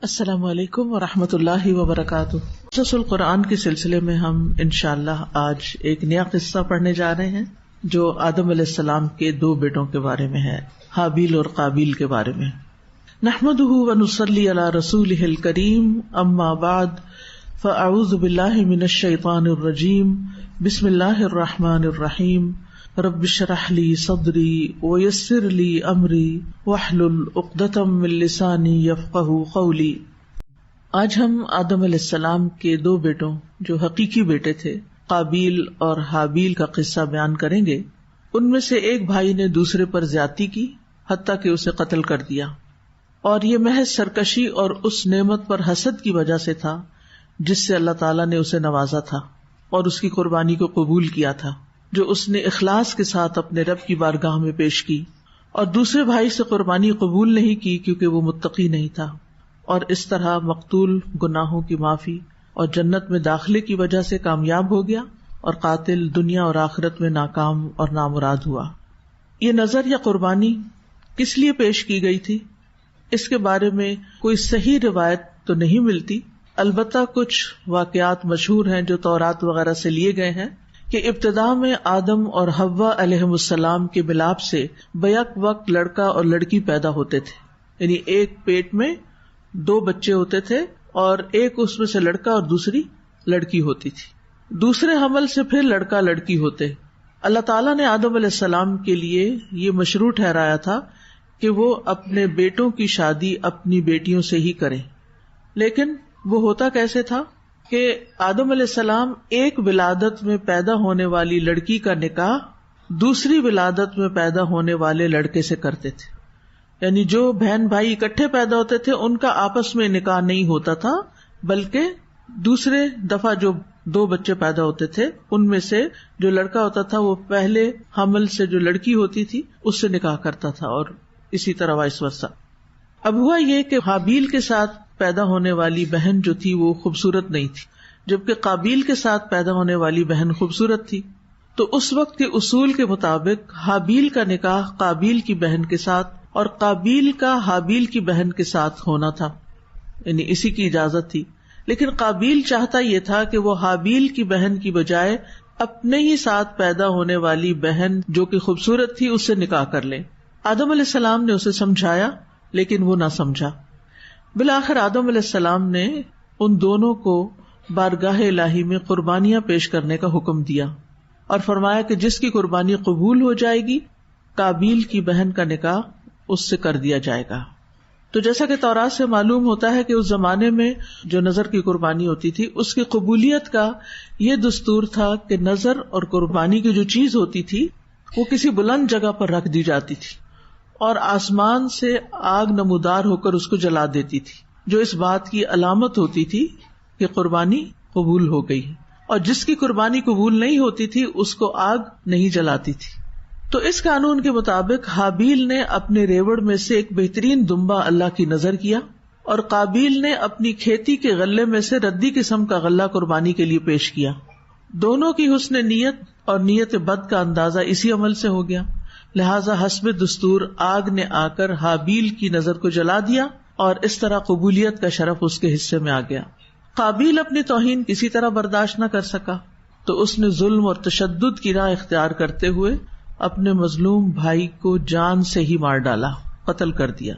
السلام علیکم ورحمۃ اللہ وبرکاتہ۔ قصص القرآن کے سلسلے میں ہم انشاءاللہ آج ایک نیا قصہ پڑھنے جا رہے ہیں جو آدم علیہ السلام کے دو بیٹوں کے بارے میں ہے، حابیل اور قابیل کے بارے میں۔ نحمدہ ونصلی علی رسولہ الکریم، اما بعد فاعوذ باللہ من الشیطان الرجیم، بسم اللہ الرحمن الرحیم۔ رب اشرح لی صدری ویسر لی امری واحلل عقدۃ من لسانی یفقہوا قولی۔ آج ہم آدم علیہ السلام کے دو بیٹوں جو حقیقی بیٹے تھے، قابیل اور حابیل کا قصہ بیان کریں گے۔ ان میں سے ایک بھائی نے دوسرے پر زیادتی کی، حتیٰ کہ اسے قتل کر دیا، اور یہ محض سرکشی اور اس نعمت پر حسد کی وجہ سے تھا جس سے اللہ تعالیٰ نے اسے نوازا تھا اور اس کی قربانی کو قبول کیا تھا جو اس نے اخلاص کے ساتھ اپنے رب کی بارگاہ میں پیش کی، اور دوسرے بھائی سے قربانی قبول نہیں کی کیونکہ وہ متقی نہیں تھا، اور اس طرح مقتول گناہوں کی معافی اور جنت میں داخلے کی وجہ سے کامیاب ہو گیا، اور قاتل دنیا اور آخرت میں ناکام اور نامراد ہوا۔ یہ نظر یا قربانی کس لیے پیش کی گئی تھی، اس کے بارے میں کوئی صحیح روایت تو نہیں ملتی، البتہ کچھ واقعات مشہور ہیں جو تورات وغیرہ سے لیے گئے ہیں کہ ابتدا میں آدم اور حوا علیہم السلام کے ملاپ سے بیک وقت لڑکا اور لڑکی پیدا ہوتے تھے، یعنی ایک پیٹ میں دو بچے ہوتے تھے اور ایک اس میں سے لڑکا اور دوسری لڑکی ہوتی تھی۔ دوسرے حمل سے پھر لڑکا لڑکی ہوتے۔ اللہ تعالیٰ نے آدم علیہ السلام کے لیے یہ مشروع ٹھہرایا تھا کہ وہ اپنے بیٹوں کی شادی اپنی بیٹیوں سے ہی کریں، لیکن وہ ہوتا کیسے تھا کہ آدم علیہ السلام ایک ولادت میں پیدا ہونے والی لڑکی کا نکاح دوسری ولادت میں پیدا ہونے والے لڑکے سے کرتے تھے، یعنی جو بہن بھائی اکٹھے پیدا ہوتے تھے ان کا آپس میں نکاح نہیں ہوتا تھا، بلکہ دوسرے دفعہ جو دو بچے پیدا ہوتے تھے ان میں سے جو لڑکا ہوتا تھا وہ پہلے حمل سے جو لڑکی ہوتی تھی اس سے نکاح کرتا تھا، اور اسی طرح وائس ورثہ۔ اب ہوا یہ کہ حابیل کے ساتھ پیدا ہونے والی بہن جو تھی وہ خوبصورت نہیں تھی، جبکہ قابیل کے ساتھ پیدا ہونے والی بہن خوبصورت تھی، تو اس وقت کے اصول کے مطابق حابیل کا نکاح قابیل کی بہن کے ساتھ اور قابیل کا حابیل کی بہن کے ساتھ ہونا تھا، یعنی اسی کی اجازت تھی۔ لیکن قابیل چاہتا یہ تھا کہ وہ حابیل کی بہن کی بجائے اپنے ہی ساتھ پیدا ہونے والی بہن جو کہ خوبصورت تھی اس سے نکاح کر لے۔ آدم علیہ السلام نے اسے سمجھایا لیکن وہ نہ سمجھا۔ بالآخر آدم علیہ السلام نے ان دونوں کو بارگاہ الہی میں قربانیاں پیش کرنے کا حکم دیا اور فرمایا کہ جس کی قربانی قبول ہو جائے گی قابیل کی بہن کا نکاح اس سے کر دیا جائے گا۔ تو جیسا کہ تورات سے معلوم ہوتا ہے کہ اس زمانے میں جو نذر کی قربانی ہوتی تھی اس کی قبولیت کا یہ دستور تھا کہ نذر اور قربانی کی جو چیز ہوتی تھی وہ کسی بلند جگہ پر رکھ دی جاتی تھی اور آسمان سے آگ نمودار ہو کر اس کو جلا دیتی تھی، جو اس بات کی علامت ہوتی تھی کہ قربانی قبول ہو گئی، اور جس کی قربانی قبول نہیں ہوتی تھی اس کو آگ نہیں جلاتی تھی۔ تو اس قانون کے مطابق حابیل نے اپنے ریوڑ میں سے ایک بہترین دمبا اللہ کی نذر کیا، اور قابیل نے اپنی کھیتی کے غلے میں سے ردی قسم کا غلہ قربانی کے لیے پیش کیا۔ دونوں کی حسن نیت اور نیت بد کا اندازہ اسی عمل سے ہو گیا، لہذا حسب دستور آگ نے آ کر حابیل کی نظر کو جلا دیا اور اس طرح قبولیت کا شرف اس کے حصے میں آ گیا۔ قابیل اپنی توہین کسی طرح برداشت نہ کر سکا تو اس نے ظلم اور تشدد کی راہ اختیار کرتے ہوئے اپنے مظلوم بھائی کو جان سے ہی مار ڈالا، قتل کر دیا۔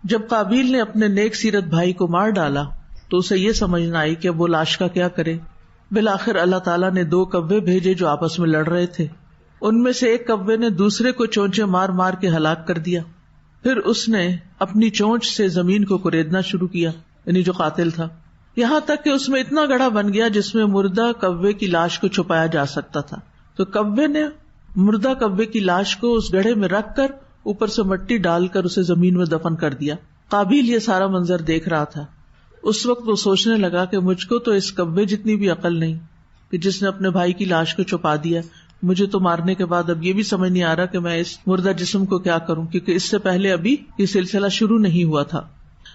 جب قابیل نے اپنے نیک سیرت بھائی کو مار ڈالا تو اسے یہ سمجھ نہ آئی کہ وہ لاش کا کیا کرے۔ بالآخر اللہ تعالیٰ نے دو کوے بھیجے جو آپس میں لڑ رہے تھے، ان میں سے ایک کوے نے دوسرے کو چونچے مار مار کے ہلاک کر دیا، پھر اس نے اپنی چونچ سے زمین کو کریدنا شروع کیا، یعنی جو قاتل تھا، یہاں تک کہ اس میں اتنا گڑھا بن گیا جس میں مردہ کوے کی لاش کو چھپایا جا سکتا تھا۔ تو کوے نے مردہ کوے کی لاش کو اس گڑھے میں رکھ کر اوپر سے مٹی ڈال کر اسے زمین میں دفن کر دیا۔ قابیل یہ سارا منظر دیکھ رہا تھا۔ اس وقت وہ سوچنے لگا کہ مجھ کو تو اس کوے جتنی بھی عقل نہیں کہ جس نے اپنے بھائی کی لاش کو چھپا دیا، مجھے تو مارنے کے بعد اب یہ بھی سمجھ نہیں آ رہا کہ میں اس مردہ جسم کو کیا کروں، کیونکہ اس سے پہلے ابھی یہ سلسلہ شروع نہیں ہوا تھا۔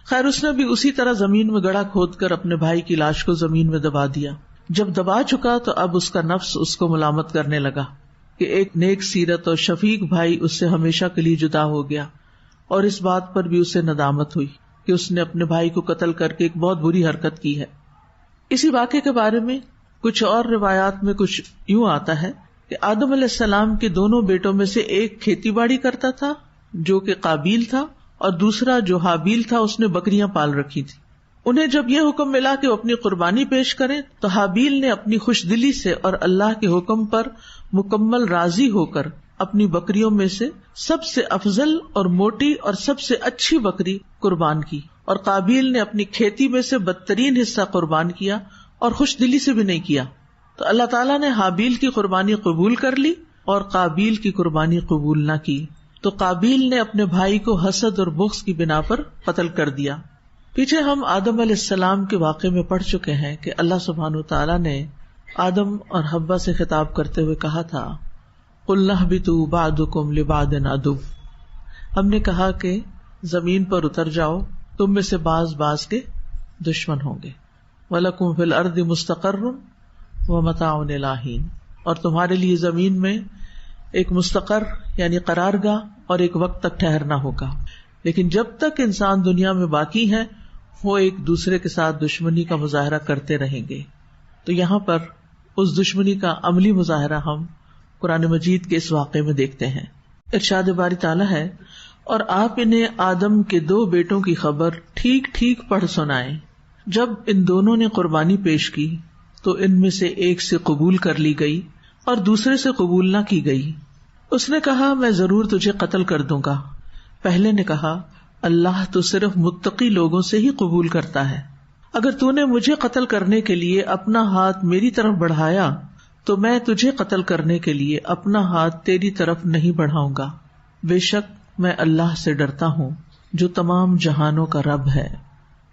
خیر اس نے بھی اسی طرح زمین میں گڑھا کھود کر اپنے بھائی کی لاش کو زمین میں دبا دیا۔ جب دبا چکا تو اب اس کا نفس اس کو ملامت کرنے لگا کہ ایک نیک سیرت اور شفیق بھائی اس سے ہمیشہ کے لیے جدا ہو گیا، اور اس بات پر بھی اسے ندامت ہوئی کہ اس نے اپنے بھائی کو قتل کر کے ایک بہت بری حرکت کی ہے. اسی واقعے کے بارے میں کچھ اور روایات میں کچھ یوں آتا ہے کہ آدم علیہ السلام کے دونوں بیٹوں میں سے ایک کھیتی باڑی کرتا تھا جو کہ قابیل تھا، اور دوسرا جو حابیل تھا اس نے بکریاں پال رکھی تھی. انہیں جب یہ حکم ملا کہ وہ اپنی قربانی پیش کریں تو حابیل نے اپنی خوش دلی سے اور اللہ کے حکم پر مکمل راضی ہو کر اپنی بکریوں میں سے سب سے افضل اور موٹی اور سب سے اچھی بکری قربان کی، اور قابیل نے اپنی کھیتی میں سے بدترین حصہ قربان کیا اور خوش دلی سے بھی نہیں کیا. تو اللہ تعالیٰ نے حابیل کی قربانی قبول کر لی اور قابیل کی قربانی قبول نہ کی. تو قابیل نے اپنے بھائی کو حسد اور بغض کی بنا پر قتل کر دیا. پیچھے ہم آدم علیہ السلام کے واقعے میں پڑھ چکے ہیں کہ اللہ سبحانہ وتعالیٰ نے آدم اور حوا سے خطاب کرتے ہوئے کہا تھا قُلْنَا اهْبِطُوا بَعْضُكُمْ لِبَعْضٍ عَدُوٌّ. ہم نے کہا کہ زمین پر اتر جاؤ، تم میں سے بعض کے دشمن ہوں گے. وَلَكُمْ فِي الْأَرْضِ مُسْتَقَرٌّ وَمَتَاعٌ إِلَىٰ حِينٍ. اور تمہارے لیے زمین میں ایک مستقر یعنی قرار گاہ اور ایک وقت تک ٹھہرنا ہوگا. لیکن جب تک انسان دنیا میں باقی ہے وہ ایک دوسرے کے ساتھ دشمنی کا مظاہرہ کرتے رہیں گے. تو یہاں پر اس دشمنی کا عملی مظاہرہ ہم قرآن مجید کے اس واقعے میں دیکھتے ہیں. ارشاد باری تعالیٰ ہے اور آپ انہیں آدم کے 2 بیٹوں کی خبر ٹھیک ٹھیک پڑھ سنائیں. جب ان دونوں نے قربانی پیش کی تو ان میں سے ایک سے قبول کر لی گئی اور دوسرے سے قبول نہ کی گئی. اس نے کہا میں ضرور تجھے قتل کر دوں گا. پہلے نے کہا اللہ تو صرف متقی لوگوں سے ہی قبول کرتا ہے. اگر تو نے مجھے قتل کرنے کے لیے اپنا ہاتھ میری طرف بڑھایا تو میں تجھے قتل کرنے کے لیے اپنا ہاتھ تیری طرف نہیں بڑھاؤں گا. بے شک میں اللہ سے ڈرتا ہوں جو تمام جہانوں کا رب ہے.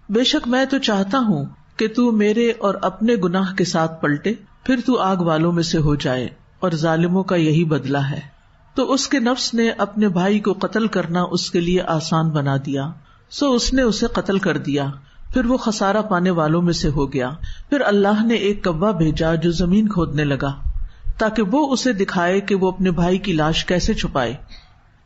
بے شک میں تو چاہتا ہوں کہ تو میرے اور اپنے گناہ کے ساتھ پلٹے پھر تو آگ والوں میں سے ہو جائے، اور ظالموں کا یہی بدلہ ہے. تو اس کے نفس نے اپنے بھائی کو قتل کرنا اس کے لیے آسان بنا دیا، سو اس نے اسے قتل کر دیا. پھر وہ خسارہ پانے والوں میں سے ہو گیا. پھر اللہ نے ایک کوا بھیجا جو زمین کھودنے لگا تاکہ وہ اسے دکھائے کہ وہ اپنے بھائی کی لاش کیسے چھپائے.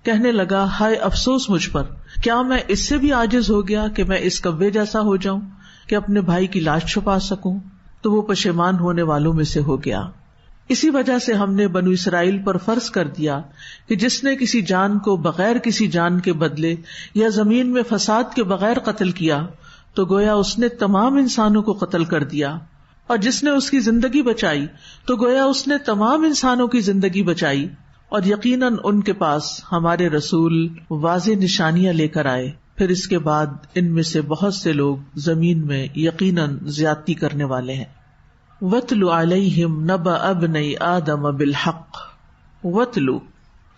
کہنے لگا ہائے افسوس مجھ پر، کیا میں اس سے بھی عاجز ہو گیا کہ میں اس کوے جیسا ہو جاؤں کہ اپنے بھائی کی لاش چھپا سکوں. تو وہ پشیمان ہونے والوں میں سے ہو گیا. اسی وجہ سے ہم نے بنو اسرائیل پر فرض کر دیا کہ جس نے کسی جان کو بغیر کسی جان کے بدلے یا زمین میں فساد کے بغیر قتل کیا تو گویا اس نے تمام انسانوں کو قتل کر دیا، اور جس نے اس کی زندگی بچائی تو گویا اس نے تمام انسانوں کی زندگی بچائی. اور یقیناً ان کے پاس ہمارے رسول واضح نشانیاں لے کر آئے. پھر اس کے بعد ان میں سے بہت سے لوگ زمین میں یقیناً زیادتی کرنے والے ہیں. وَاتْلُ عَلَيْهِمْ نَبَأَ ابْنَيْ آدَمَ بِالْحَقِّ. وَاتْلُ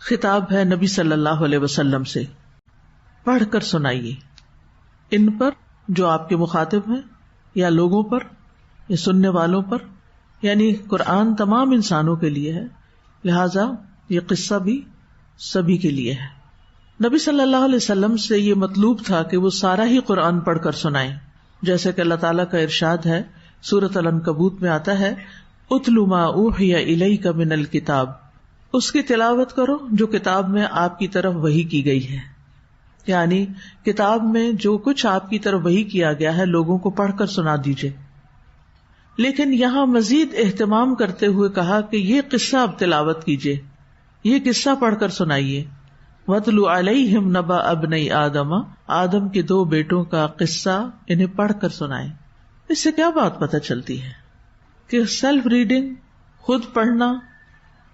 خطاب ہے نبی صلی اللہ علیہ وسلم سے، پڑھ کر سنائیے ان پر جو آپ کے مخاطب ہیں یا لوگوں پر یا سننے والوں پر. یعنی قرآن تمام انسانوں کے لیے ہے، لہذا یہ قصہ بھی سبھی کے لیے ہے. نبی صلی اللہ علیہ وسلم سے یہ مطلوب تھا کہ وہ سارا ہی قرآن پڑھ کر سنائیں، جیسے کہ اللہ تعالیٰ کا ارشاد ہے سورۃ العنکبوت میں آتا ہے اتل ما اوحی الیک من الکتاب. اس کی تلاوت کرو جو کتاب میں آپ کی طرف وحی کی گئی ہے. یعنی کتاب میں جو کچھ آپ کی طرف وحی کیا گیا ہے لوگوں کو پڑھ کر سنا دیجیے. لیکن یہاں مزید اہتمام کرتے ہوئے کہا کہ یہ قصہ اب تلاوت کیجیے، یہ قصہ پڑھ کر سنائیے. وَاتْلُ عَلَيْهِمْ نَبَأَ ابْنَيْ آدَمَ، آدم کے 2 بیٹوں کا قصہ انہیں پڑھ کر سنائیں. اس سے کیا بات پتہ چلتی ہے کہ سیلف ریڈنگ، خود پڑھنا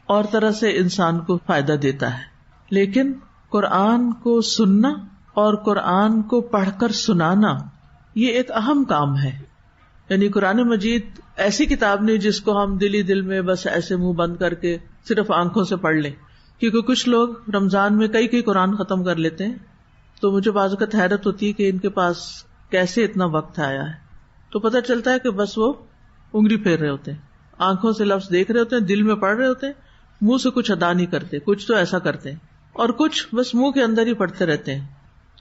اور طرح سے انسان کو فائدہ دیتا ہے، لیکن قرآن کو سننا اور قرآن کو پڑھ کر سنانا یہ ایک اہم کام ہے. یعنی قرآن مجید ایسی کتاب نہیں جس کو ہم دل ہی دل میں بس ایسے منہ بند کر کے صرف آنکھوں سے پڑھ لیں. کیونکہ کچھ لوگ رمضان میں کئی قرآن ختم کر لیتے ہیں، تو مجھے بعض اوقات حیرت ہوتی ہے کہ ان کے پاس کیسے اتنا وقت آیا ہے. تو پتہ چلتا ہے کہ بس وہ انگلی پھیر رہے ہوتے ہیں، آنکھوں سے لفظ دیکھ رہے ہوتے ہیں، دل میں پڑھ رہے ہوتے ہیں، منہ سے کچھ ادا نہیں کرتے. کچھ تو ایسا کرتے ہیں اور کچھ بس منہ کے اندر ہی پڑھتے رہتے ہیں،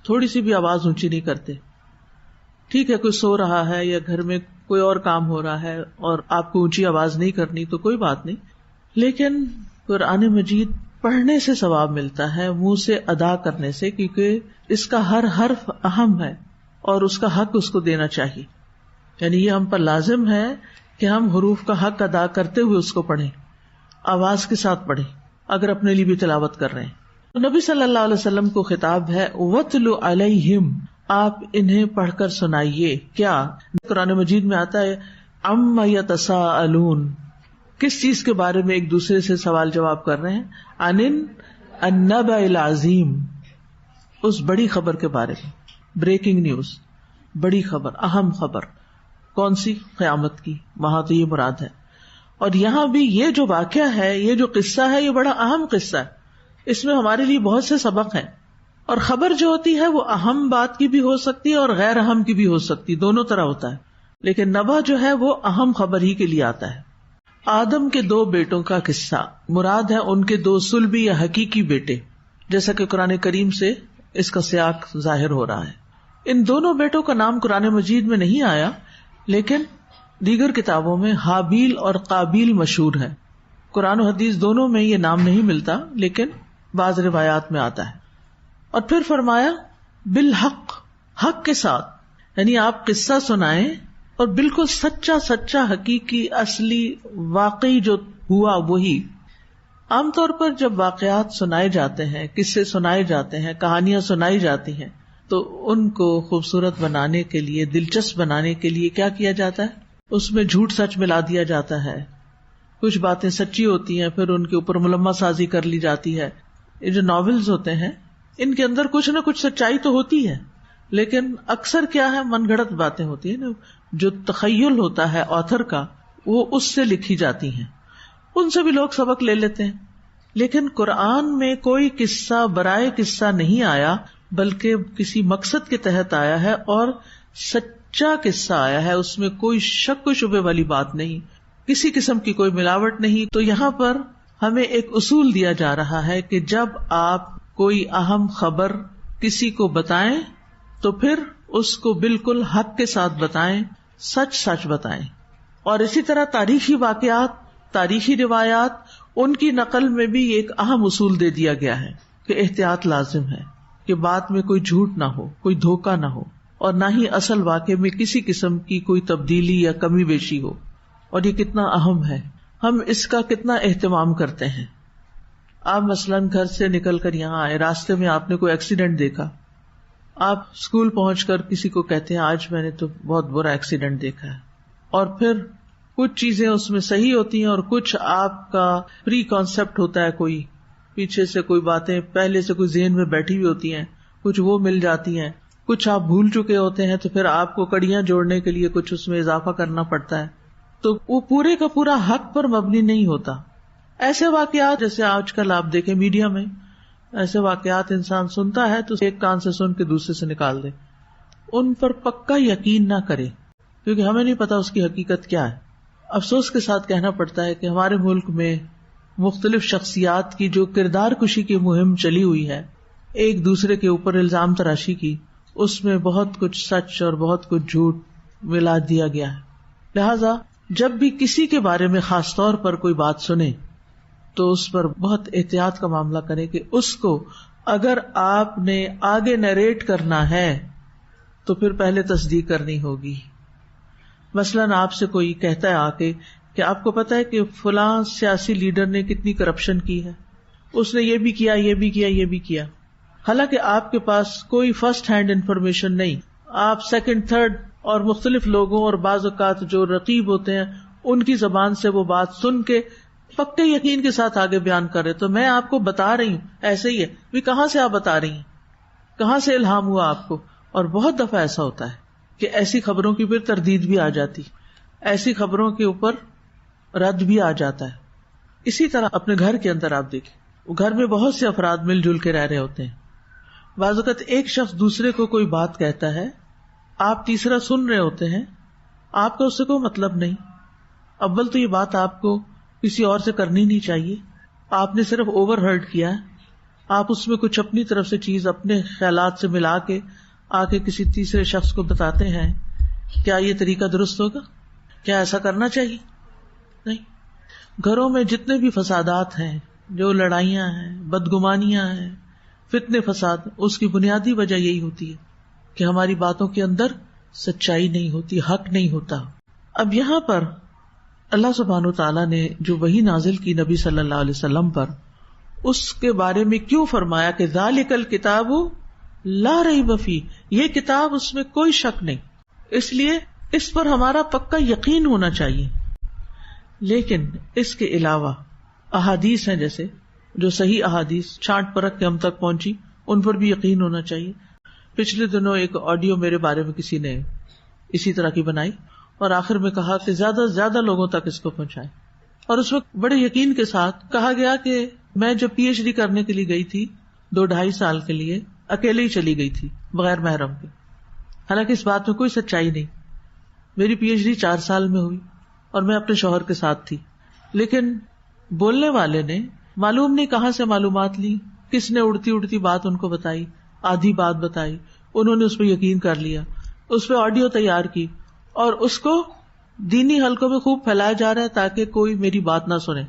تھوڑی سی بھی آواز اونچی نہیں کرتے. ٹھیک ہے کوئی سو رہا ہے یا گھر میں کوئی اور کام ہو رہا ہے اور آپ کو اونچی آواز نہیں کرنی تو کوئی بات نہیں، لیکن قرآن مجید پڑھنے سے ثواب ملتا ہے منہ سے ادا کرنے سے، کیونکہ اس کا ہر حرف اہم ہے اور اس کا حق اس کو دینا چاہیے. یعنی یہ ہم پر لازم ہے کہ ہم حروف کا حق ادا کرتے ہوئے اس کو پڑھیں, آواز کے ساتھ پڑھیں اگر اپنے لیے بھی تلاوت کر رہے ہیں. تو نبی صلی اللہ علیہ وسلم کو خطاب ہے وَاتْلُ عَلَيْهِمْ, آپ انہیں پڑھ کر سنائیے. کیا قرآن مجید میں آتا ہے عَمَّ يَتَسَاءَلُونَ, کس چیز کے بارے میں ایک دوسرے سے سوال جواب کر رہے ہیں؟ عَنِ النَّبَإِ الْعَظِيمِ, اس بڑی خبر کے بارے میں. بریکنگ نیوز, بڑی خبر, اہم خبر. کون سی؟ قیامت کی. وہاں تو یہ مراد ہے. اور یہاں بھی یہ جو واقعہ ہے, یہ جو قصہ ہے, یہ بڑا اہم قصہ ہے. اس میں ہمارے لیے بہت سے سبق ہیں. اور خبر جو ہوتی ہے وہ اہم بات کی بھی ہو سکتی ہے اور غیر اہم کی بھی ہو سکتی, دونوں طرح ہوتا ہے. لیکن نبا جو ہے وہ اہم خبر ہی کے لیے آتا ہے. آدم کے 2 بیٹوں کا قصہ, مراد ہے ان کے 2 صلبی یا حقیقی بیٹے, جیسا کہ قرآن کریم سے اس کا سیاق ظاہر ہو رہا ہے. ان دونوں بیٹوں کا نام قرآن مجید میں نہیں آیا, لیکن دیگر کتابوں میں حابیل اور قابیل مشہور ہے. قرآن و حدیث دونوں میں یہ نام نہیں ملتا, لیکن بعض روایات میں آتا ہے. اور پھر فرمایا بالحق, حق کے ساتھ, یعنی آپ قصہ سنائیں اور بالکل سچا سچا حقیقی اصلی واقعی جو ہوا وہی. عام طور پر جب واقعات سنائے جاتے ہیں, قصے سنائے جاتے ہیں, کہانیاں سنائی جاتی ہیں, تو ان کو خوبصورت بنانے کے لیے, دلچسپ بنانے کے لیے کیا کیا جاتا ہے؟ اس میں جھوٹ سچ ملا دیا جاتا ہے. کچھ باتیں سچی ہوتی ہیں, پھر ان کے اوپر ملمہ سازی کر لی جاتی ہے. یہ جو ناولز ہوتے ہیں ان کے اندر کچھ نہ کچھ سچائی تو ہوتی ہے, لیکن اکثر کیا ہے, من گھڑت باتیں ہوتی ہیں. جو تخیل ہوتا ہے آتھر کا, وہ اس سے لکھی جاتی ہیں, ان سے بھی لوگ سبق لے لیتے ہیں. لیکن قرآن میں کوئی قصہ برائے قصہ نہیں آیا, بلکہ کسی مقصد کے تحت آیا ہے اور سچا قصہ آیا ہے. اس میں کوئی شک و شبے والی بات نہیں, کسی قسم کی کوئی ملاوٹ نہیں. تو یہاں پر ہمیں ایک اصول دیا جا رہا ہے کہ جب آپ کوئی اہم خبر کسی کو بتائیں تو پھر اس کو بالکل حق کے ساتھ بتائیں, سچ سچ بتائیں. اور اسی طرح تاریخی واقعات, تاریخی روایات, ان کی نقل میں بھی ایک اہم اصول دے دیا گیا ہے کہ احتیاط لازم ہے, کہ بات میں کوئی جھوٹ نہ ہو, کوئی دھوکہ نہ ہو, اور نہ ہی اصل واقعے میں کسی قسم کی کوئی تبدیلی یا کمی بیشی ہو. اور یہ کتنا اہم ہے, ہم اس کا کتنا اہتمام کرتے ہیں. آپ مثلاً گھر سے نکل کر یہاں آئے, راستے میں آپ نے کوئی ایکسیڈنٹ دیکھا, آپ اسکول پہنچ کر کسی کو کہتے ہیں آج میں نے تو بہت برا ایکسیڈنٹ دیکھا ہے. اور پھر کچھ چیزیں اس میں صحیح ہوتی ہیں اور کچھ آپ کا پری کانسیپٹ ہوتا ہے, کوئی پیچھے سے کوئی باتیں پہلے سے کوئی ذہن میں بیٹھی ہوئی ہوتی ہیں, کچھ وہ مل جاتی ہیں, کچھ آپ بھول چکے ہوتے ہیں, تو پھر آپ کو کڑیاں جوڑنے کے لیے کچھ اس میں اضافہ کرنا پڑتا ہے. تو وہ پورے کا پورا حق پر مبنی نہیں ہوتا. ایسے واقعات جیسے آج کل آپ دیکھیں میڈیا میں, ایسے واقعات انسان سنتا ہے تو ایک کان سے سن کے دوسرے سے نکال دے. ان پر پکا یقین نہ کرے, کیونکہ ہمیں نہیں پتا اس کی حقیقت کیا ہے. افسوس کے ساتھ کہنا پڑتا ہے کہ ہمارے ملک میں مختلف شخصیات کی جو کردار کشی کی مہم چلی ہوئی ہے, ایک دوسرے کے اوپر الزام تراشی کی, اس میں بہت کچھ سچ اور بہت کچھ جھوٹ ملا دیا گیا ہے. لہذا جب بھی کسی کے بارے میں خاص طور پر کوئی بات سنیں تو اس پر بہت احتیاط کا معاملہ کریں کہ اس کو اگر آپ نے آگے نریٹ کرنا ہے تو پھر پہلے تصدیق کرنی ہوگی. مثلاً آپ سے کوئی کہتا ہے آ کے کہ آپ کو پتا ہے کہ فلاں سیاسی لیڈر نے کتنی کرپشن کی ہے, اس نے یہ بھی کیا, یہ بھی کیا, یہ بھی کیا, حالانکہ آپ کے پاس کوئی فرسٹ ہینڈ انفارمیشن نہیں. آپ سیکنڈ, تھرڈ اور مختلف لوگوں اور بعض اوقات جو رقیب ہوتے ہیں ان کی زبان سے وہ بات سن کے پکے یقین کے ساتھ آگے بیان کر رہے. تو میں آپ کو بتا رہی ہوں ایسے ہی ہے, بھی کہاں سے آپ بتا رہی ہیں, کہاں سے الہام ہوا آپ کو. اور بہت دفعہ ایسا ہوتا ہے کہ ایسی خبروں کی پھر تردید بھی آ جاتی, ایسی خبروں کے اوپر رد بھی آ جاتا ہے. اسی طرح اپنے گھر کے اندر آپ دیکھیں, گھر میں بہت سے افراد مل جل کے رہ رہے ہوتے ہیں. بعض اوقات ایک شخص دوسرے کو کوئی بات کہتا ہے, آپ تیسرا سن رہے ہوتے ہیں, آپ کا اس سے کوئی مطلب نہیں. اول تو یہ بات آپ کو کسی اور سے کرنی نہیں چاہیے, آپ نے صرف اوور ہرڈ کیا ہے. آپ اس میں کچھ اپنی طرف سے چیز اپنے خیالات سے ملا کے آ کے کسی تیسرے شخص کو بتاتے ہیں. کیا یہ طریقہ درست ہوگا؟ کیا ایسا کرنا چاہیے؟ نہیں. گھروں میں جتنے بھی فسادات ہیں, جو لڑائیاں ہیں, بدگمانیاں ہیں, فتنے فساد, اس کی بنیادی وجہ یہی ہوتی ہے کہ ہماری باتوں کے اندر سچائی نہیں ہوتی، حق نہیں ہوتا. اب یہاں پر اللہ سبحانہ وتعالیٰ نے جو وحی نازل کی نبی صلی اللہ علیہ وسلم پر، اس کے بارے میں کیوں فرمایا کہ ذالک الکتاب لا ریب فیہ، یہ کتاب اس میں کوئی شک نہیں، اس لیے اس پر ہمارا پکا یقین ہونا چاہیے. لیکن اس کے علاوہ احادیث ہیں جیسے جو صحیح احادیث چھانٹ پرکھ کے ہم تک پہنچی، ان پر بھی یقین ہونا چاہیے. پچھلے دنوں ایک آڈیو میرے بارے میں کسی نے اسی طرح کی بنائی اور آخر میں کہا کہ زیادہ سے زیادہ لوگوں تک اس کو پہنچائیں، اور اس وقت بڑے یقین کے ساتھ کہا گیا کہ میں جب پی ایچ ڈی کرنے کے لیے گئی تھی 2-2.5 سال کے لیے اکیلے ہی چلی گئی تھی بغیر محرم کے. حالانکہ اس بات میں کوئی سچائی نہیں. میری پی ایچ ڈی 4 سال میں ہوئی اور میں اپنے شوہر کے ساتھ تھی. لیکن بولنے والے نے معلوم نہیں کہاں سے معلومات لی، کس نے اڑتی اڑتی بات ان کو بتائی، آدھی بات بتائی، انہوں نے اس پہ یقین کر لیا، اس پہ آڈیو تیار کی اور اس کو دینی حلقوں میں خوب پھیلایا جا رہا ہے تاکہ کوئی میری بات نہ سنے.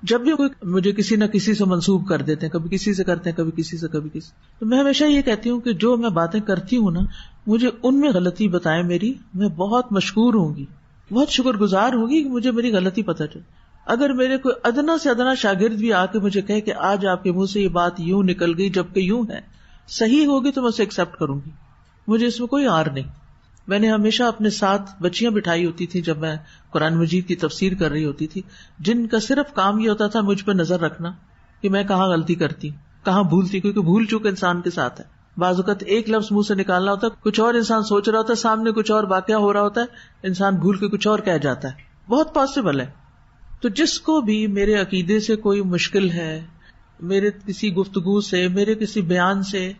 جب بھی کوئی مجھے کسی نہ کسی سے منسوب کر دیتے ہیں، کبھی کسی سے کرتے ہیں، کبھی کسی سے، کبھی کسی. تو میں ہمیشہ یہ کہتی ہوں کہ جو میں باتیں کرتی ہوں نا، مجھے ان میں غلطی بتائیں میری، میں بہت مشکور ہوں گی، بہت شکر گزار ہوں گی کہ مجھے میری غلطی پتہ چلے. اگر میرے کوئی ادنا سے ادنا شاگرد بھی آ کے مجھے کہے کہ آج آپ کے منہ سے یہ بات یوں نکل گئی جبکہ یوں ہے، صحیح ہوگی تو میں اسے ایکسپٹ کروں گی، مجھے اس میں کوئی آر نہیں. میں نے ہمیشہ اپنے ساتھ بچیاں بٹھائی ہوتی تھی جب میں قرآن مجید کی تفسیر کر رہی ہوتی تھی، جن کا صرف کام یہ ہوتا تھا مجھ پہ نظر رکھنا کہ میں کہاں غلطی کرتی، کہاں بھولتی، کیونکہ بھول چوک انسان کے ساتھ ہے. بعض اوقات ایک لفظ منہ سے نکالنا ہوتا ہے، کچھ اور انسان سوچ رہا ہوتا ہے، سامنے کچھ اور واقعہ ہو رہا ہوتا ہے، انسان بھول کے کچھ اور کہہ جاتا ہے. بہت پاسبل ہے. تو جس کو بھی میرے عقیدے سے کوئی مشکل ہے، میرے کسی گفتگو سے، میرے کسی بیان سے،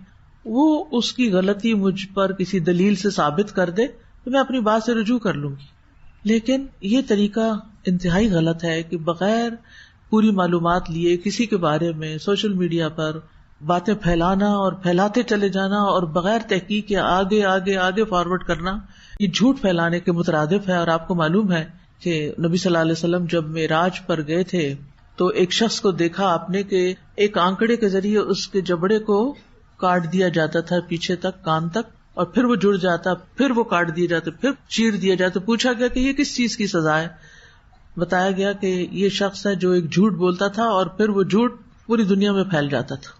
وہ اس کی غلطی مجھ پر کسی دلیل سے ثابت کر دے تو میں اپنی بات سے رجوع کر لوں گی. لیکن یہ طریقہ انتہائی غلط ہے کہ بغیر پوری معلومات لیے کسی کے بارے میں سوشل میڈیا پر باتیں پھیلانا اور پھیلاتے چلے جانا اور بغیر تحقیق کے آگے آگے آگے فارورڈ کرنا، یہ جھوٹ پھیلانے کے مترادف ہے. اور آپ کو معلوم ہے کہ نبی صلی اللہ علیہ وسلم جب معراج پر گئے تھے تو ایک شخص کو دیکھا آپ نے کہ ایک آنکڑے کے ذریعے اس کے جبڑے کو کاٹ دیا جاتا تھا پیچھے تک، کان تک، اور پھر وہ جڑ جاتا، پھر وہ کاٹ دیے جاتے، پھر چیر دیا جاتا. پوچھا گیا کہ یہ کس چیز کی سزا ہے؟ بتایا گیا کہ یہ شخص ہے جو ایک جھوٹ بولتا تھا اور پھر وہ جھوٹ پوری دنیا میں پھیل جاتا تھا.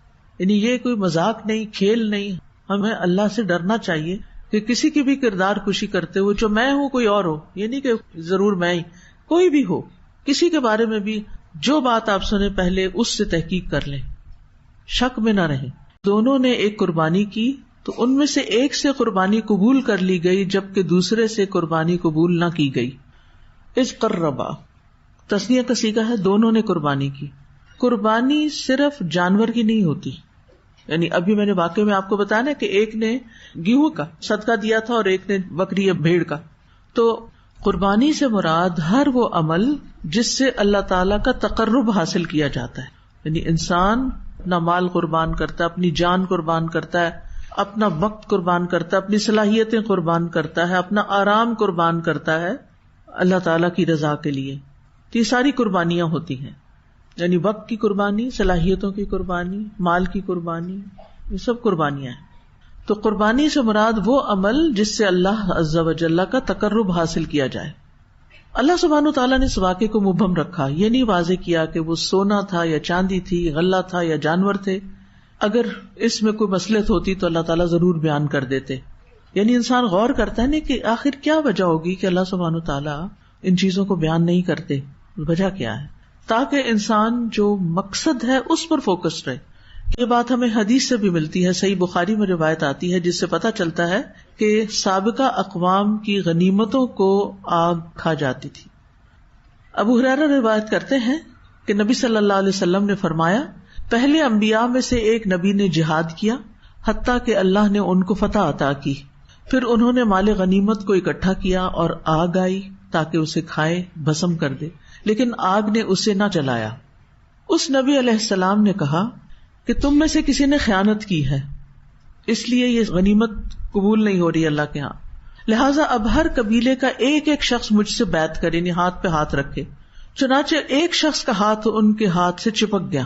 یعنی یہ کوئی مذاق نہیں، کھیل نہیں. ہمیں اللہ سے ڈرنا چاہیے کہ کسی کی بھی کردار کشی کرتے ہوئے، جو میں ہوں کوئی اور ہو، یہ نہیں کہ ضرور میں ہی، کوئی بھی ہو، کسی کے بارے میں بھی جو بات آپ سنیں پہلے اس سے تحقیق کر لیں، شک میں نہ رہیں. دونوں نے ایک قربانی کی تو ان میں سے ایک سے قربانی قبول کر لی گئی جبکہ دوسرے سے قربانی قبول نہ کی گئی. اذ قربا تثنیہ کا صیغہ ہے، دونوں نے قربانی کی. قربانی صرف جانور کی نہیں ہوتی. یعنی ابھی میں نے واقعے میں آپ کو بتایا نا کہ ایک نے گیہوں کا صدقہ دیا تھا اور ایک نے بکری یا بھیڑ کا. تو قربانی سے مراد ہر وہ عمل جس سے اللہ تعالیٰ کا تقرب حاصل کیا جاتا ہے. یعنی انسان اپنا مال قربان کرتا ہے، اپنی جان قربان کرتا ہے، اپنا وقت قربان کرتا ہے، اپنی صلاحیتیں قربان کرتا ہے، اپنا آرام قربان کرتا ہے اللہ تعالیٰ کی رضا کے لیے. تو یہ ساری قربانیاں ہوتی ہیں، یعنی وقت کی قربانی، صلاحیتوں کی قربانی، مال کی قربانی، یہ سب قربانیاں ہیں. تو قربانی سے مراد وہ عمل جس سے اللہ عز و جل کا تقرب حاصل کیا جائے. اللہ سبحانہ تعالیٰ نے اس واقعے کو مبہم رکھا، یہ نہیں واضح کیا کہ وہ سونا تھا یا چاندی تھی، غلہ تھا یا جانور تھے. اگر اس میں کوئی مصلحت ہوتی تو اللہ تعالیٰ ضرور بیان کر دیتے. یعنی انسان غور کرتا ہے نا کہ آخر کیا وجہ ہوگی کہ اللہ سبحانہ تعالیٰ ان چیزوں کو بیان نہیں کرتے، وجہ کیا ہے، تاکہ انسان جو مقصد ہے اس پر فوکس رہے. یہ بات ہمیں حدیث سے بھی ملتی ہے، صحیح بخاری میں روایت آتی ہے جس سے پتہ چلتا ہے کہ سابقہ اقوام کی غنیمتوں کو آگ کھا جاتی تھی. ابو ہریرہ روایت کرتے ہیں کہ نبی صلی اللہ علیہ وسلم نے فرمایا، پہلے انبیاء میں سے ایک نبی نے جہاد کیا حتیٰ کہ اللہ نے ان کو فتح عطا کی، پھر انہوں نے مال غنیمت کو اکٹھا کیا اور آگ آئی تاکہ اسے کھائے، بھسم کر دے، لیکن آگ نے اسے نہ جلایا. اس نبی علیہ السلام نے کہا کہ تم میں سے کسی نے خیانت کی ہے، اس لیے یہ غنیمت قبول نہیں ہو رہی اللہ کے ہاں، لہٰذا اب ہر قبیلے کا ایک ایک شخص مجھ سے بیعت کرے، یعنی ہاتھ پہ ہاتھ رکھے. چنانچہ ایک شخص کا ہاتھ ان کے ہاتھ سے چپک گیا.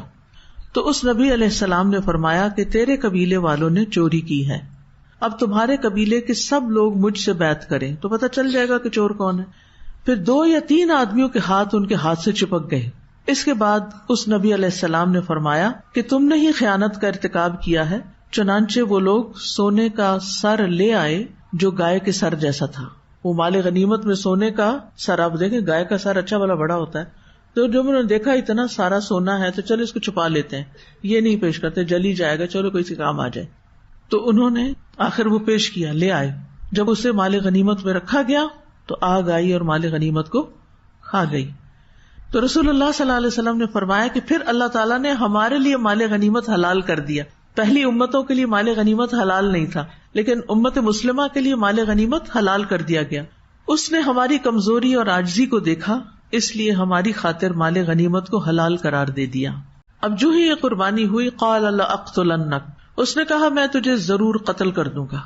تو اس نبی علیہ السلام نے فرمایا کہ تیرے قبیلے والوں نے چوری کی ہے. اب تمہارے قبیلے کے سب لوگ مجھ سے بیعت کریں تو پتہ چل جائے گا کہ چور کون ہے. پھر 2 یا 3 آدمیوں کے ہاتھ ان کے ہاتھ سے چپک گئے. اس کے بعد اس نبی علیہ السلام نے فرمایا کہ تم نے ہی خیانت کا ارتکاب کیا ہے. چنانچہ وہ لوگ سونے کا سر لے آئے جو گائے کے سر جیسا تھا. وہ مال غنیمت میں سونے کا سر، آپ دیکھیں گائے کا سر اچھا بڑا بڑا ہوتا ہے، تو جب انہوں نے دیکھا اتنا سارا سونا ہے تو چلو اس کو چھپا لیتے ہیں، یہ نہیں پیش کرتے جل ہی جائے گا، چلو کوئی سی کام آ جائے. تو انہوں نے آخر وہ پیش کیا، لے آئے. جب اسے مال غنیمت میں رکھا گیا تو آگ آئی اور مال غنیمت کو کھا گئی. تو رسول اللہ صلی اللہ علیہ وسلم نے فرمایا کہ پھر اللہ تعالیٰ نے ہمارے لیے مال غنیمت حلال کر دیا. پہلی امتوں کے لیے مال غنیمت حلال نہیں تھا، لیکن امت مسلمہ کے لیے مال غنیمت حلال کر دیا گیا. اس نے ہماری کمزوری اور عاجزی کو دیکھا، اس لیے ہماری خاطر مال غنیمت کو حلال قرار دے دیا. اب جو ہی یہ قربانی ہوئی، قال لأقتلنک، اس نے کہا میں تجھے ضرور قتل کر دوں گا.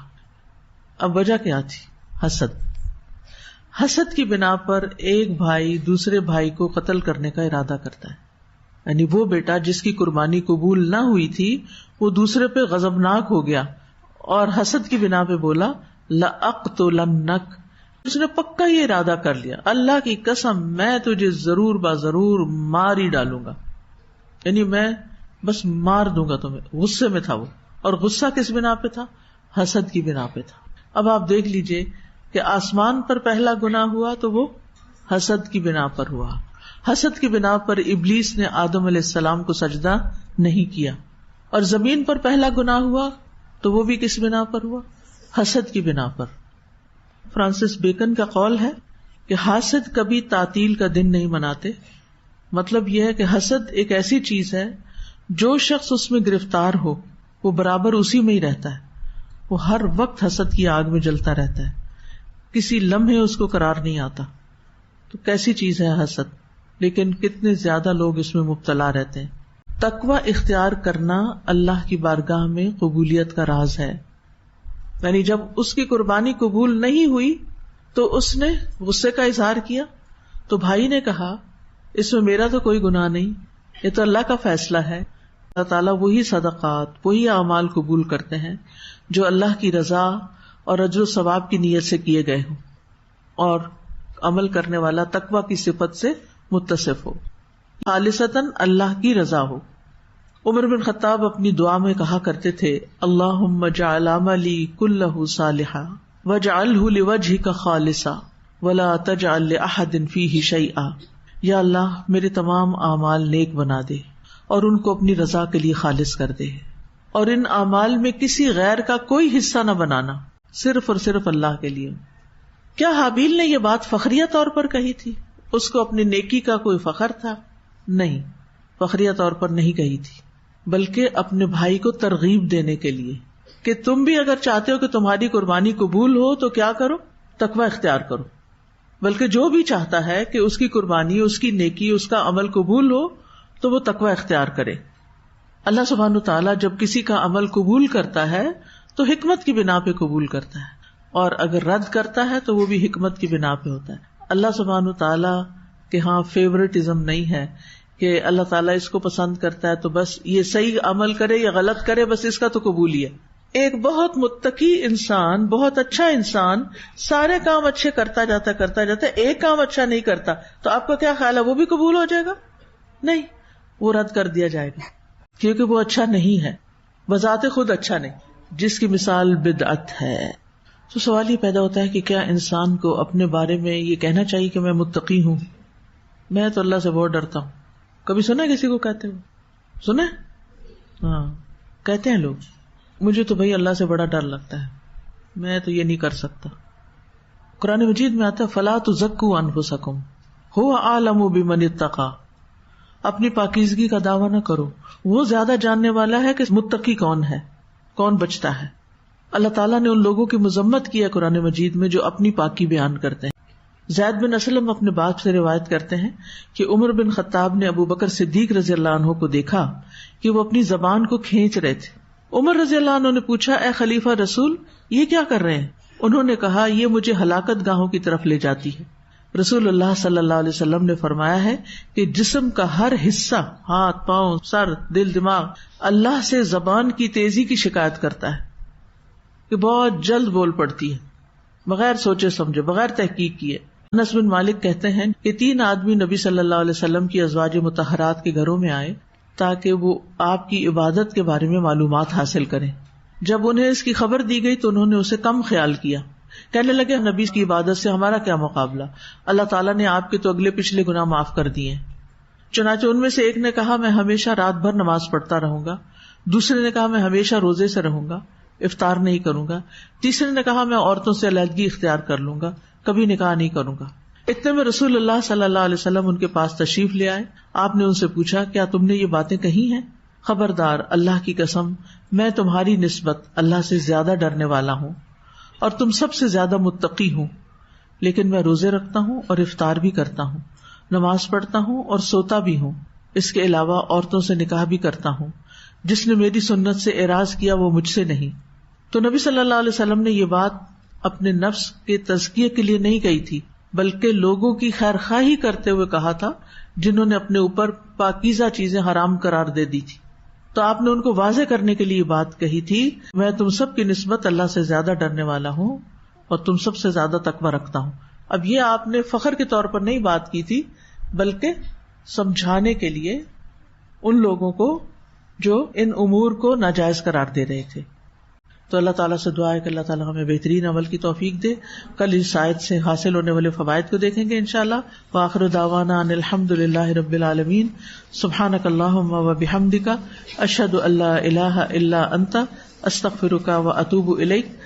اب وجہ کیا تھی؟ حسد. حسد کی بنا پر ایک بھائی دوسرے بھائی کو قتل کرنے کا ارادہ کرتا ہے. یعنی وہ بیٹا جس کی قربانی قبول نہ ہوئی تھی وہ دوسرے پہ غضبناک ہو گیا اور حسد کی بنا پہ بولا لأقتلنک. اس نے پکا یہ ارادہ کر لیا، اللہ کی قسم میں تجھے ضرور ضرور مار ہی ڈالوں گا، یعنی میں بس مار دوں گا تمہیں. غصے میں تھا وہ، اور غصہ کس بنا پہ تھا؟ حسد کی بنا پہ تھا. اب آپ دیکھ لیجئے کہ آسمان پر پہلا گناہ ہوا تو وہ حسد کی بنا پر ہوا. حسد کی بنا پر ابلیس نے آدم علیہ السلام کو سجدہ نہیں کیا. اور زمین پر پہلا گناہ ہوا تو وہ بھی کس بنا پر ہوا؟ حسد کی بنا پر. فرانسس بیکن کا قول ہے کہ حاسد کبھی تعطیل کا دن نہیں مناتے. مطلب یہ ہے کہ حسد ایک ایسی چیز ہے جو شخص اس میں گرفتار ہو وہ برابر اسی میں ہی رہتا ہے، وہ ہر وقت حسد کی آگ میں جلتا رہتا ہے، کسی لمحے اس کو قرار نہیں آتا. تو کیسی چیز ہے حسد، لیکن کتنے زیادہ لوگ اس میں مبتلا رہتے ہیں. تقوی اختیار کرنا اللہ کی بارگاہ میں قبولیت کا راز ہے. یعنی جب اس کی قربانی قبول نہیں ہوئی تو اس نے غصے کا اظہار کیا تو بھائی نے کہا اس میں میرا تو کوئی گناہ نہیں، یہ تو اللہ کا فیصلہ ہے. اللہ تعالیٰ وہی صدقات وہی اعمال قبول کرتے ہیں جو اللہ کی رضا اور اجر و ثواب کی نیت سے کیے گئے ہوں اور عمل کرنے والا تقوی کی صفت سے متصف ہو، خالصتاً اللہ کی رضا ہو. عمر بن خطاب اپنی دعا میں کہا کرتے تھے اللہم اجعل عملی کلہ صالحا واجعلہ لوجہک خالصا ولا تجعل لأحد فیہ شیئا. یا اللہ میرے تمام اعمال نیک بنا دے اور ان کو اپنی رضا کے لیے خالص کر دے، اور ان اعمال میں کسی غیر کا کوئی حصہ نہ بنانا، صرف اور صرف اللہ کے لیے. کیا حابیل نے یہ بات فخریہ طور پر کہی تھی؟ اس کو اپنی نیکی کا کوئی فخر تھا؟ نہیں، فخریہ طور پر نہیں کہی تھی، بلکہ اپنے بھائی کو ترغیب دینے کے لیے کہ تم بھی اگر چاہتے ہو کہ تمہاری قربانی قبول ہو تو کیا کرو؟ تقوی اختیار کرو. بلکہ جو بھی چاہتا ہے کہ اس کی قربانی، اس کی نیکی، اس کا عمل قبول ہو تو وہ تقوی اختیار کرے. اللہ سبحانہ تعالیٰ جب کسی کا عمل قبول کرتا ہے تو حکمت کی بنا پہ قبول کرتا ہے، اور اگر رد کرتا ہے تو وہ بھی حکمت کی بنا پہ ہوتا ہے. اللہ سبحانہ تعالیٰ کے ہاں فیورٹزم نہیں ہے کہ اللہ تعالیٰ اس کو پسند کرتا ہے تو بس یہ صحیح عمل کرے یا غلط کرے بس اس کا تو قبول ہی ہے. ایک بہت متقی انسان، بہت اچھا انسان سارے کام اچھے کرتا جاتا ایک کام اچھا نہیں کرتا تو آپ کا کیا خیال ہے وہ بھی قبول ہو جائے گا؟ نہیں، وہ رد کر دیا جائے گا کیونکہ وہ اچھا نہیں ہے، بذات خود اچھا نہیں، جس کی مثال بدعت ہے. تو سوال یہ پیدا ہوتا ہے کہ کیا انسان کو اپنے بارے میں یہ کہنا چاہیے کہ میں متقی ہوں، میں تو اللہ سے بہت ڈرتا ہوں؟ کبھی سنا کسی کو کہتے ہو؟ سنا؟ ہاں، کہتے ہیں لوگ مجھے تو بھائی اللہ سے بڑا ڈر لگتا ہے، میں تو یہ نہیں کر سکتا. قرآن مجید میں آتا ہے فلا تزکوا انفسکم هو اعلم بمن اتقى. اپنی پاکیزگی کا دعویٰ نہ کرو، وہ زیادہ جاننے والا ہے کہ متقی کون ہے، کون بچتا ہے. اللہ تعالیٰ نے ان لوگوں کی مذمت کی ہے قرآن مجید میں جو اپنی پاکی بیان کرتے ہیں. زید بن اسلم اپنے باپ سے روایت کرتے ہیں کہ عمر بن خطاب نے ابو بکر صدیق رضی اللہ عنہ کو دیکھا کہ وہ اپنی زبان کو کھینچ رہے تھے. عمر رضی اللہ عنہ نے پوچھا اے خلیفہ رسول یہ کیا کر رہے ہیں؟ انہوں نے کہا یہ مجھے ہلاکت گاہوں کی طرف لے جاتی ہے. رسول اللہ صلی اللہ علیہ وسلم نے فرمایا ہے کہ جسم کا ہر حصہ، ہاتھ، پاؤں، سر، دل، دماغ، اللہ سے زبان کی تیزی کی شکایت کرتا ہے. کہ بہت جلد بول پڑتی ہے، بغیر سوچے سمجھے، بغیر تحقیق کیے. انس بن مالک کہتے ہیں کہ 3 آدمی نبی صلی اللہ علیہ وسلم کی ازواج مطہرات کے گھروں میں آئے تاکہ وہ آپ کی عبادت کے بارے میں معلومات حاصل کریں. جب انہیں اس کی خبر دی گئی تو انہوں نے اسے کم خیال کیا. کہنے لگے نبی کی عبادت سے ہمارا کیا مقابلہ، اللہ تعالیٰ نے آپ کے تو اگلے پچھلے گناہ معاف کر دیے. چنانچہ ان میں سے ایک نے کہا میں ہمیشہ رات بھر نماز پڑھتا رہوں گا، دوسرے نے کہا میں ہمیشہ روزے سے رہوں گا، افطار نہیں کروں گا، تیسرے نے کہا میں عورتوں سے علیحدگی اختیار کر لوں گا، کبھی نکاح نہیں کروں گا. اتنے میں رسول اللہ صلی اللہ علیہ وسلم ان کے پاس تشریف لے آئے. آپ نے ان سے پوچھا کیا تم نے یہ باتیں کہی ہیں؟ خبردار، اللہ کی قسم میں تمہاری نسبت اللہ سے زیادہ ڈرنے والا ہوں اور تم سب سے زیادہ متقی ہوں، لیکن میں روزے رکھتا ہوں اور افطار بھی کرتا ہوں، نماز پڑھتا ہوں اور سوتا بھی ہوں، اس کے علاوہ عورتوں سے نکاح بھی کرتا ہوں. جس نے میری سنت سے اعراض کیا وہ مجھ سے نہیں. تو نبی صلی اللہ علیہ وسلم نے یہ بات اپنے نفس کے تزکیے کے لیے نہیں کہی تھی، بلکہ لوگوں کی خیر خواہی کرتے ہوئے کہا تھا جنہوں نے اپنے اوپر پاکیزہ چیزیں حرام قرار دے دی تھی. تو آپ نے ان کو واضح کرنے کے لیے یہ بات کہی تھی میں تم سب کی نسبت اللہ سے زیادہ ڈرنے والا ہوں اور تم سب سے زیادہ تقویٰ رکھتا ہوں. اب یہ آپ نے فخر کے طور پر نہیں بات کی تھی، بلکہ سمجھانے کے لیے ان لوگوں کو جو ان امور کو ناجائز قرار دے رہے تھے. تو اللہ تعالیٰ سے دعا ہے کہ اللہ تعالیٰ ہمیں بہترین عمل کی توفیق دے. کل اس آیت سے حاصل ہونے والے فوائد کو دیکھیں گے انشاءاللہ. وآخر دعوانا ان الحمد للہ رب العالمین. سبحانک اللہم وبحمدک اشہد ان لا الہ الا انت استغفرک واتوب الیک.